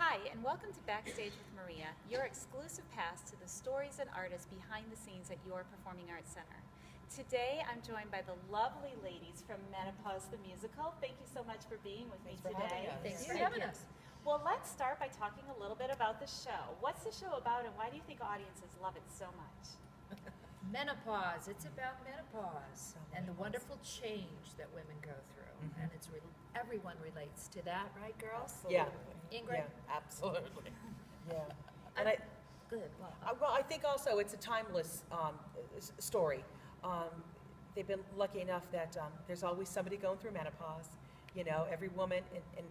Hi, and welcome to Backstage with Maria, your exclusive pass to the stories and artists behind the scenes at your Performing Arts Center. Today, I'm joined by the lovely ladies from Menopause The Musical. Thank you so much for being with me today. Thanks for having us. Well, let's start by talking a little bit about the show. What's the show about, and why do you think audiences love it so much? Menopause. It's about menopause and the wonderful change that women go through. And it's everyone relates to that, right, girls? Yeah. Ingrid? Yeah, absolutely. Yeah. And good. Well, I think also it's a timeless story. They've been lucky enough that there's always somebody going through menopause. You know, every woman, and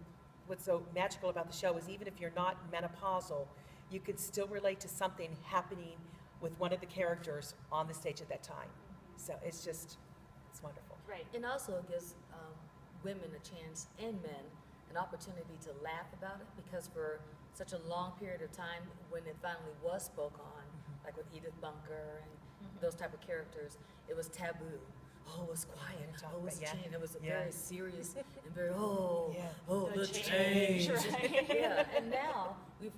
what's so magical about the show is even if you're not menopausal, you can still relate to something happening with one of the characters on the stage at that time. So it's wonderful. Right. And also gives women a chance, and men, an opportunity to laugh about it, because for such a long period of time, when it finally was spoke on, like with Edith Bunker and those type of characters, it was taboo. Oh, it was quiet. Oh, it was change. It was a very serious and very, the change. Right. Yeah, and now we've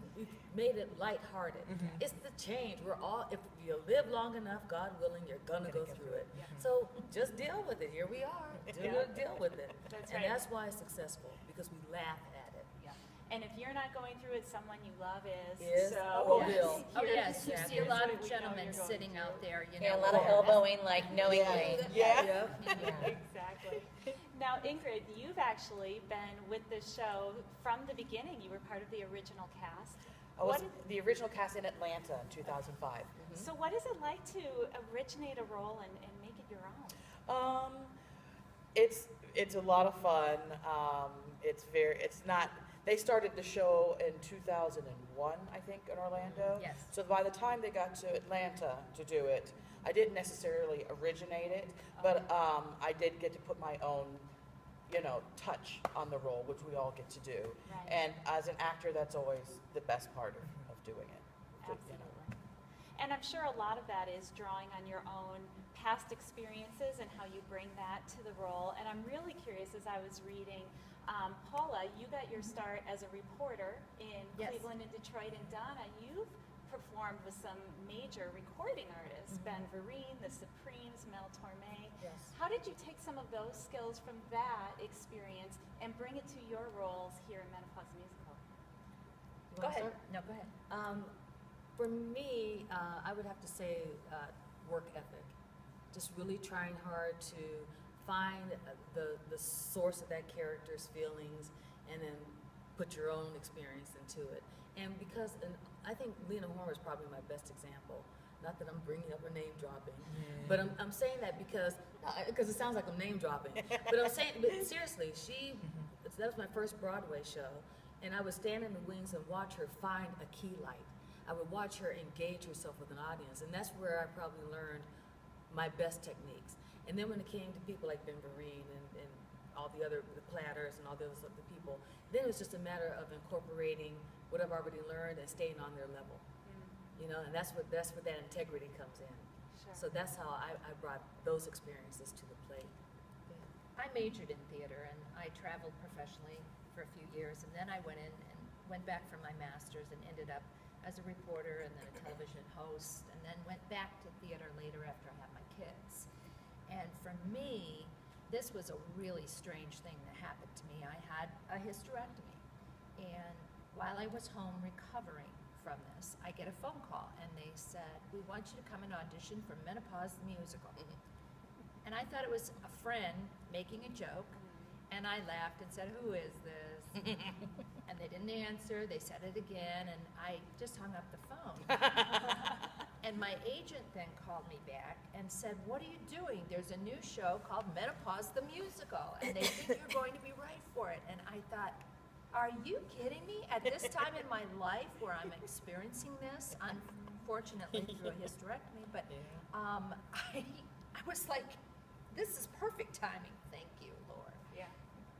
made it lighthearted. It's the change. We're all, if you live long enough, God willing, you're gonna go through it. So just deal with it. Here we are. Deal with it. That's and right. that's why it's successful, because we laugh at it. Yeah. And if you're not going through it, someone you love is. Is. So Oh, Bill. Oh yes, you see a lot Here's of what we know gentlemen you're going sitting through. out there, you Yeah, know. a lot of elbowing, like knowingly. Yeah. Exactly. Now, Ingrid, you've actually been with the show from the beginning. You were part of the original cast. I was the original cast in Atlanta in 2005. So what is it like to originate a role and make it your own? It's a lot of fun. They started the show in 2001, I think, in Orlando. Yes. So by the time they got to Atlanta to do it, I didn't necessarily originate it, but I did get to put my own, touch on the role, which we all get to do. Right. And as an actor, that's always the best part of doing it. Absolutely. And I'm sure a lot of that is drawing on your own past experiences and how you bring that to the role. And I'm really curious, as I was reading, Paula, you got your start as a reporter in Yes. Cleveland and Detroit, and Donna, you've performed with some major recording artists, Ben Vereen, The Supremes, Mel Torme. Yes. How did you take some of those skills from that experience and bring it to your roles here in Menopause The Musical? Go ahead. No, go ahead. For me, I would have to say work ethic. Just really trying hard to find the source of that character's feelings and then put your own experience into it. And I think Lena Horner is probably my best example. Not that I'm bringing up a name dropping, but I'm saying that because it sounds like I'm name dropping. But seriously, that was my first Broadway show, and I would stand in the wings and watch her find a key light. I would watch her engage herself with an audience, and that's where I probably learned my best techniques. And then when it came to people like Ben Vereen and all the Platters and all those other people, then it was just a matter of incorporating what I've already learned and staying on their level. And that's where that integrity comes in. Sure. So that's how I brought those experiences to the plate. I majored in theater and I traveled professionally for a few years, and then I went in and went back for my master's and ended up as a reporter and then a television host, and then went back to theater later after I had my kids. And for me, this was a really strange thing that happened to me. I had a hysterectomy, and while I was home recovering from this, I get a phone call, and they said, "We want you to come and audition for Menopause The Musical." And I thought it was a friend making a joke, and I laughed and said, "Who is this?" And they didn't answer. They said it again, and I just hung up the phone. And my agent then called me back and said, "What are you doing? There's a new show called Menopause The Musical, and they think you're going to be right for it." And I thought, are you kidding me? At this time in my life where I'm experiencing this, unfortunately through a hysterectomy, but I was like, this is perfect timing. Thank you, Lord. Yeah.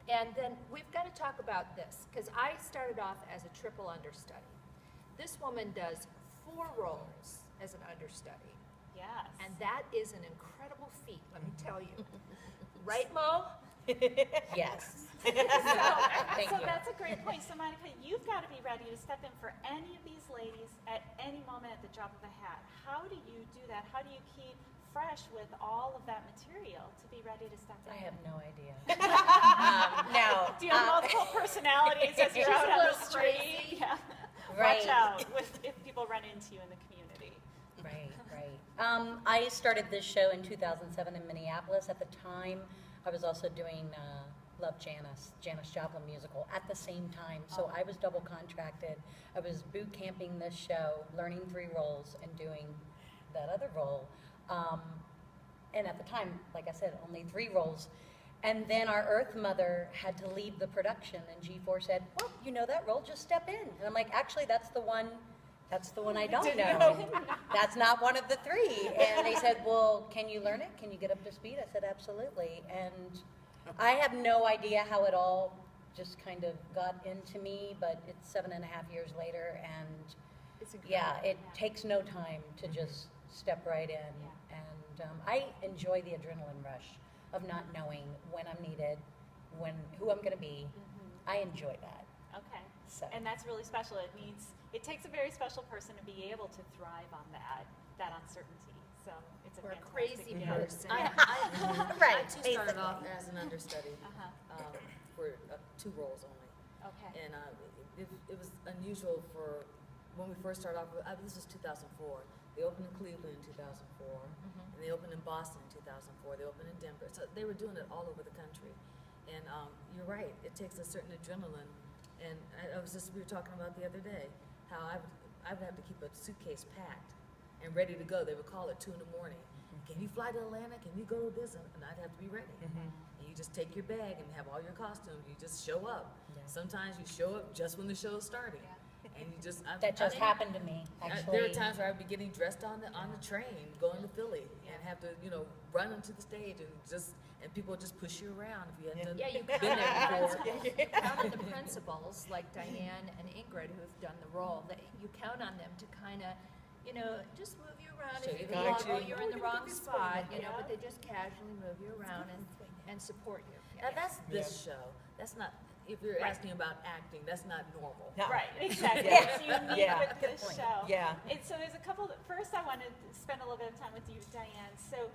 And then we've got to talk about this, because I started off as a triple understudy. This woman does 4 roles as an understudy. Yes. And that is an incredible feat, let me tell you. Right, Mo? Yes. So, Thank so you. that's a great point. So Monica, you've got to be ready to step in for any of these ladies at any moment at the drop of a hat. How do you do that? How do you keep fresh with all of that material to be ready to step in? I have no idea. Now, Do you have multiple personalities as you're She's out a on the little street? crazy. Yeah. Right. Watch out if people run into you in the community. Right, right. I started this show in 2007 in Minneapolis. At the time, I was also doing Love Janis Joplin musical at the same time. So I was double contracted. I was boot camping this show, learning 3 roles, and doing that other role. And at the time, like I said, only 3 roles. And then our Earth Mother had to leave the production, and G4 said, "Well, you know that role, just step in." And I'm like, "Actually, that's the one I don't know. That's not one of the 3." And they said, "Well, can you learn it? Can you get up to speed?" I said, "Absolutely." And I have no idea how it all just kind of got into me, but it's 7.5 years later, and It's yeah, it Yeah. takes no time to just step right in. Yeah. And I enjoy the adrenaline rush of not knowing when I'm needed, who I'm going to be. I enjoy that. Okay. So. And that's really special. It takes a very special person to be able to thrive on that uncertainty. So it's a Or a fantastic crazy gift. person. I Right, too started off as an understudy Uh-huh. for 2 roles only. Okay. And it was unusual for when we first started off. This was 2004. They opened in Cleveland in 2004, and they opened in Boston in 2004. They opened in Denver. So they were doing it all over the country. And you're right. It takes a certain adrenaline. And we were talking about the other day how I would have to keep a suitcase packed and ready to go. They would call at 2 in the morning. Can you fly to Atlanta? Can you go to this? And I'd have to be ready. And you just take your bag and have all your costumes. You just show up. Yeah. Sometimes you show up just when the show is starting. And you just That just happened to me, actually. there are times where I'd be getting dressed on the train, going to Philly, and have to run onto the stage and people just push you around if you hadn't Yeah, you been count there on before. count on the principals like Diane and Ingrid who've done the role. That you count on them to kind of, just move you around Show if you you the feel direction. like you're in the wrong spot, Yeah. but they just casually move you around and support you. Now that's this show. That's not. If you're asking about acting, that's not normal. No. Right, exactly. Yeah. It's unique Yeah. with Good this point. show. Yeah. And so there's a couple. First, I wanted to spend a little bit of time with you, Diane. So,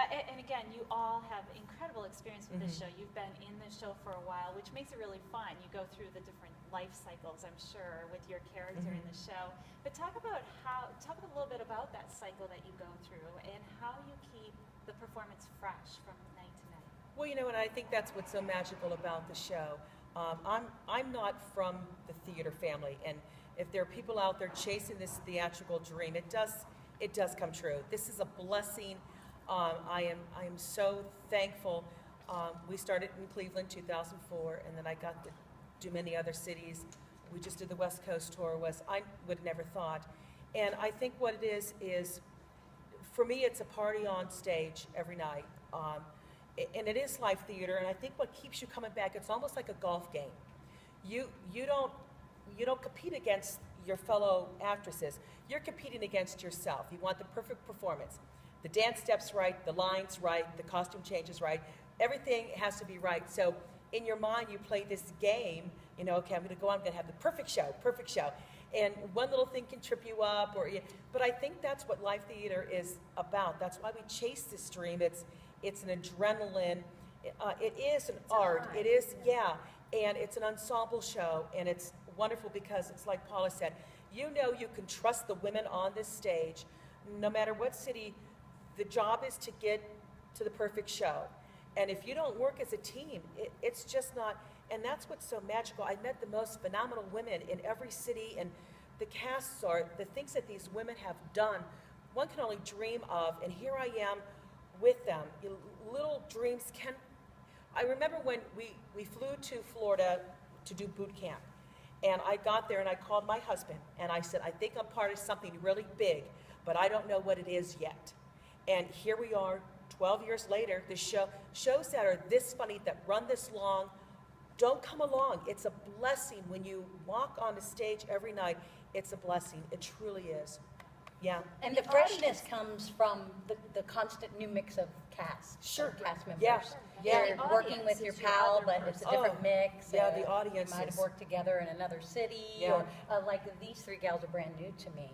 and again, you all have incredible experience with this show. You've been in this show for a while, which makes it really fun. You go through the different life cycles, I'm sure, with your character in the show. But talk a little bit about that cycle that you go through and how you keep the performance fresh from night to night. Well, and I think that's what's so magical about the show. I'm not from the theater family, and if there are people out there chasing this theatrical dream, it does come true. This is a blessing. I am so thankful. We started in Cleveland 2004, and then I got to do many other cities. We just did the West Coast tour. I would have never thought, and I think what it is for me, it's a party on stage every night. And it is live theater, and I think what keeps you coming back, it's almost like a golf game. You don't compete against your fellow actresses. You're competing against yourself. You want the perfect performance. The dance steps right, the lines right, the costume changes right. Everything has to be right. So in your mind, you play this game. Okay, I'm going to go on. I'm going to have the perfect show. And one little thing can trip you up, but I think that's what live theater is about. That's why we chase this dream. It's an adrenaline. It is an art. It is, and it's an ensemble show, and it's wonderful because it's like Paula said, you can trust the women on this stage, no matter what city. The job is to get to the perfect show, and if you don't work as a team, it's just not. And that's what's so magical. I met the most phenomenal women in every city, and the casts are the things that these women have done. One can only dream of, and here I am with them. Little dreams can. I remember when we flew to Florida to do boot camp, and I got there and I called my husband and I said, I think I'm part of something really big, but I don't know what it is yet. And here we are, 12 years later. The shows that are this funny, that run this long, don't come along. It's a blessing when you walk on the stage every night. It's a blessing. It truly is. Yeah. And the freshness comes from the constant new mix of cast. Sure. Of cast members. Yeah. Yeah. You're The working audience with your is your pal, other but it's a person. different Oh, mix. yeah, the audience You might have is- worked together in another city. Yeah. Or, like, these three gals are brand new to me.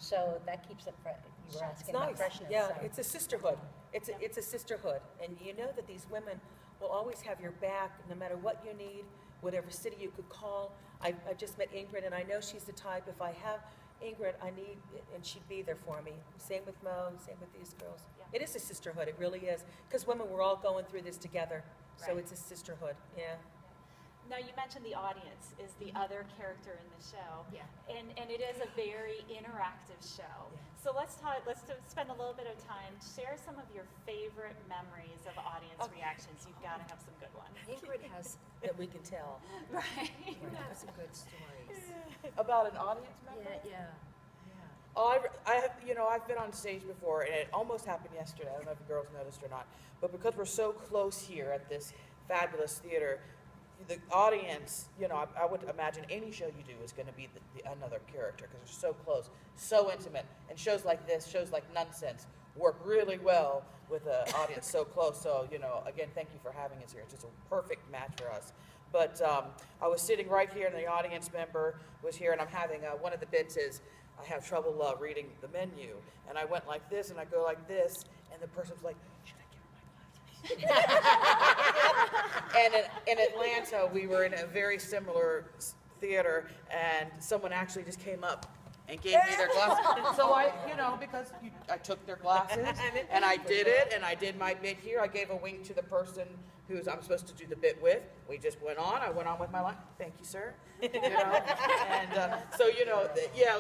So that keeps it fresh. You were It's asking about nice. freshness. Yeah, so. it's a sisterhood. It's a sisterhood. And you know that these women will always have your back no matter what you need, whatever city you could call. I just met Ingrid, and I know she's the type, if I have Ingrid, I need, and she'd be there for me. Same with Mo, same with these girls. Yeah. It is a sisterhood, it really is. Because women, we're all going through this together. So Right. it's a sisterhood, yeah. Now, you mentioned the audience is the other character in the show. Yeah. And it is a very interactive show. Yeah. So let's spend a little bit of time, share some of your favorite memories of audience reactions. You've got to have some good ones. Ingrid has, That we can tell. Right. you have some good stories. About an audience member? Yeah. Oh, I've been on stage before, and it almost happened yesterday. I don't know if the girls noticed or not, but because we're so close here at this fabulous theater, the audience, I would imagine any show you do is going to be another character because they're so close, so intimate. And shows like this, shows like Nonsense, work really well with an audience so close. So, again, thank you for having us here. It's just a perfect match for us. But I was sitting right here, and the audience member was here, and I'm having one of the bits is I have trouble reading the menu, and I went like this, and I go like this, and the person's like, should I give her my glasses? And in Atlanta, we were in a very similar theater, and someone actually just came up and gave me their glasses. So because I took their glasses, and I did it, and I did my bit here. I gave a wink to the person I'm supposed to do the bit with. We just went on. I went on with my line. Thank you, sir. And it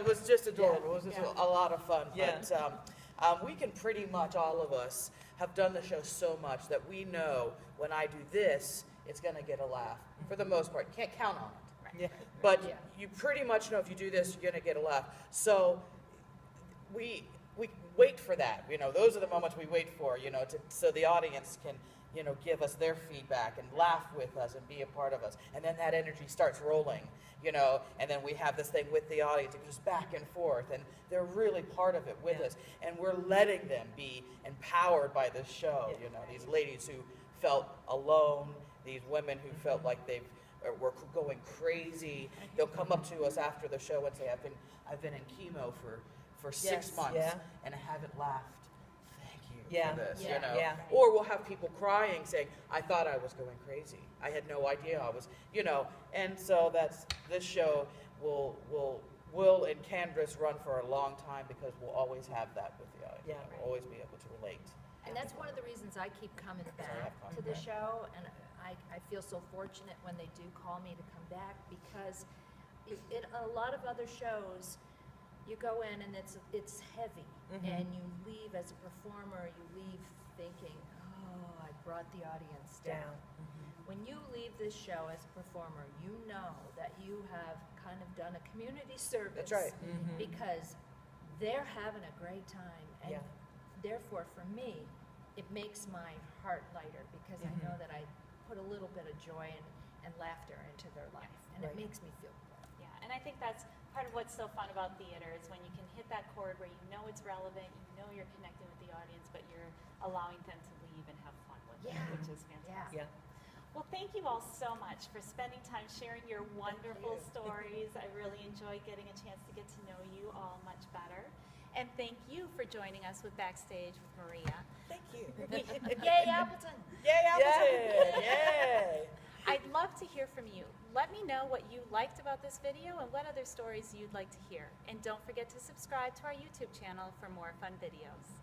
was just adorable. It was just a lot of fun. Yeah. But we can pretty much, all of us, have done the show so much that we know when I do this, it's going to get a laugh. For the most part, you can't count on it. Yeah. But you pretty much know if you do this, you're going to get a laugh. So we wait for that. Those are the moments we wait for, so the audience can, give us their feedback and laugh with us and be a part of us. And then that energy starts rolling, and then we have this thing with the audience. It goes back and forth, and they're really part of it with us. And we're letting them be empowered by this show, these ladies who felt alone, these women who felt like were going crazy. They'll come up to us after the show and say, I've been in chemo for 6 months and I haven't laughed. Thank you for this, Yeah. Or we'll have people crying saying, I thought I was going crazy. I had no idea I was, and so this show will and can just run for a long time because we'll always have that with the audience. Yeah. We'll always be able to relate. And that's one of the reasons I keep coming back I've to come the back. show, and I feel so fortunate when they do call me to come back because in a lot of other shows, you go in and it's heavy, and you leave as a performer, you leave thinking, oh, I brought the audience down. When you leave this show as a performer, you know that you have kind of done a community service. That's right. Because they're having a great time, and Yeah. therefore for me, it makes my heart lighter because I know that I put a little bit of joy and laughter into their life, and it Right. makes me feel good. Yeah, and I think that's part of what's so fun about theater is when you can hit that chord where you know it's relevant, you know you're connecting with the audience, but you're allowing them to leave and have fun with it, Yeah. which is fantastic. Yeah. Well, thank you all so much for spending time sharing your wonderful stories. I really enjoyed getting a chance to get to know you all much better. And thank you for joining us with Backstage with Maria. Thank you. Yay, Appleton! Yay, Yay! Yay! I'd love to hear from you. Let me know what you liked about this video and what other stories you'd like to hear. And don't forget to subscribe to our YouTube channel for more fun videos.